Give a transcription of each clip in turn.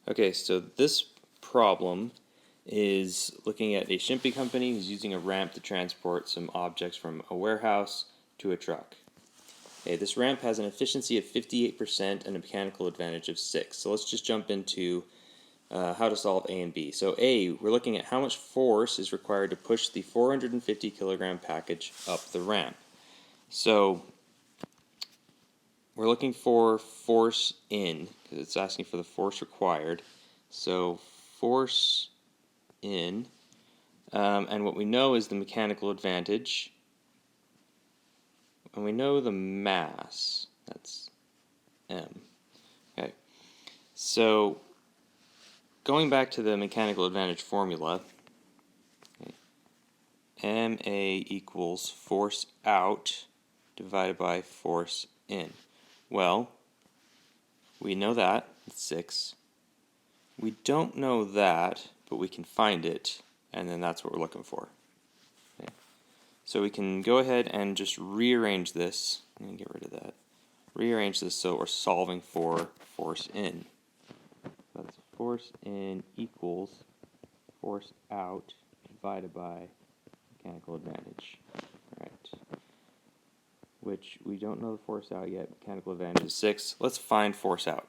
Okay, so this problem is looking at a shipping company who's using a ramp to transport some objects from a warehouse to a truck. Okay, this ramp has an efficiency of 58% and a mechanical advantage of 6. So let's just jump into how to solve A and B. So A, we're looking at how much force is required to push the 450 kilogram package up the ramp. So we're looking for force in, because it's asking for the force required. So force in, and what we know is the mechanical advantage, and we know the mass, that's M. Okay, so going back to the mechanical advantage formula, MA equals force out divided by force in. Well, we know that, it's 6. We don't know that, but we can find it, and then that's what we're looking for. Okay. So we can go ahead and just rearrange this, and get rid of that. Rearrange this so we're solving for force in. That's force in equals force out divided by mechanical advantage. Alright. Which we don't know the force out yet. Mechanical advantage is 6. Let's find force out.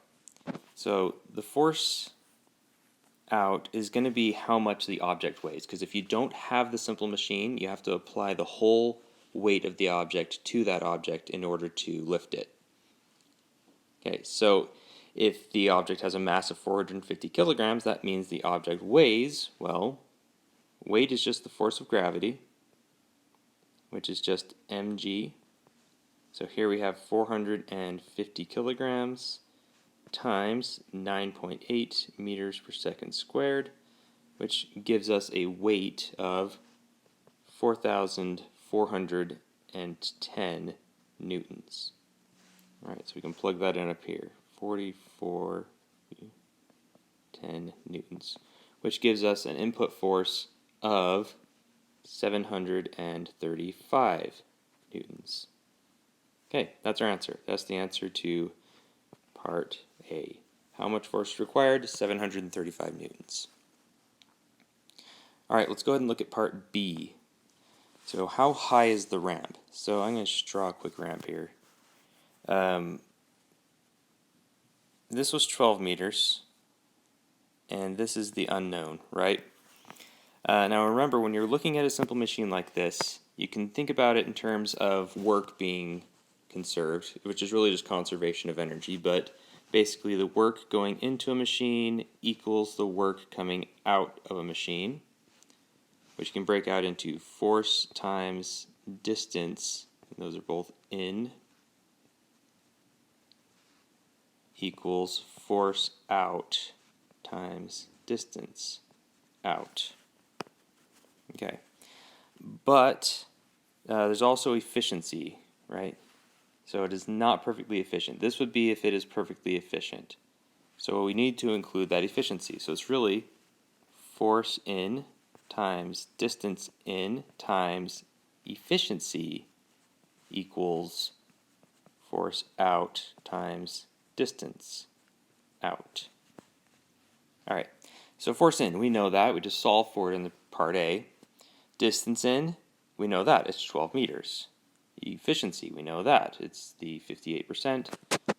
So the force out is going to be how much the object weighs, because if you don't have the simple machine, you have to apply the whole weight of the object to that object in order to lift it. Okay, so if the object has a mass of 450 kilograms, that means the object weighs, well, weight is just the force of gravity, which is just mg. So here we have 450 kilograms times 9.8 meters per second squared, which gives us a weight of 4,410 newtons. Alright, so we can plug that in up here. 4,410 newtons, which gives us an input force of 735 newtons. Okay, that's our answer. That's the answer to part A. How much force is required? 735 newtons. Alright, let's go ahead and look at part B. So how high is the ramp? So I'm going to just draw a quick ramp here. This was 12 meters, and this is the unknown, right? Now remember, when you're looking at a simple machine like this, you can think about it in terms of work being conserved, which is really just conservation of energy, but basically the work going into a machine equals the work coming out of a machine, which can break out into force times distance, and those are both in, equals force out times distance out. Okay, but there's also efficiency, right? So it is not perfectly efficient. This would be if it is perfectly efficient. So we need to include that efficiency. So it's really force in times distance in times efficiency equals force out times distance out. Alright, so force in, we know that. We just solved for it in the part A. Distance in, we know that. It's 12 meters. Efficiency, we know that. It's the 58%.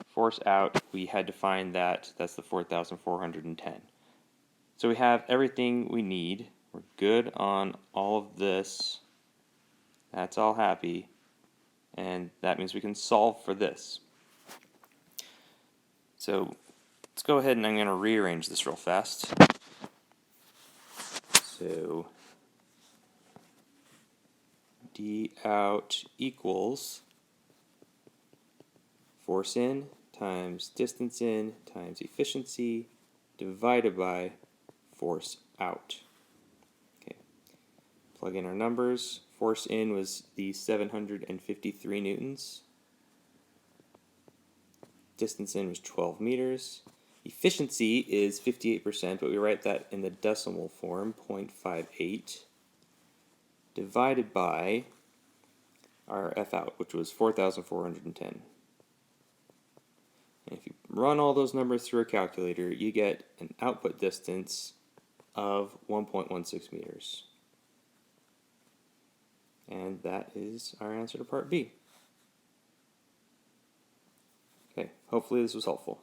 Force out, we had to find that. That's the 4,410. So we have everything we need. We're good on all of this. That's all happy. And that means we can solve for this. So let's go ahead and I'm going to rearrange this real fast. So D out equals force in times distance in times efficiency divided by force out. Okay, plug in our numbers. Force in was the 753 newtons. Distance in was 12 meters. Efficiency is 58%, but we write that in the decimal form, 0.58, divided by our F out, which was 4,410. And if you run all those numbers through a calculator, you get an output distance of 1.16 meters. And that is our answer to part B. Okay, hopefully this was helpful.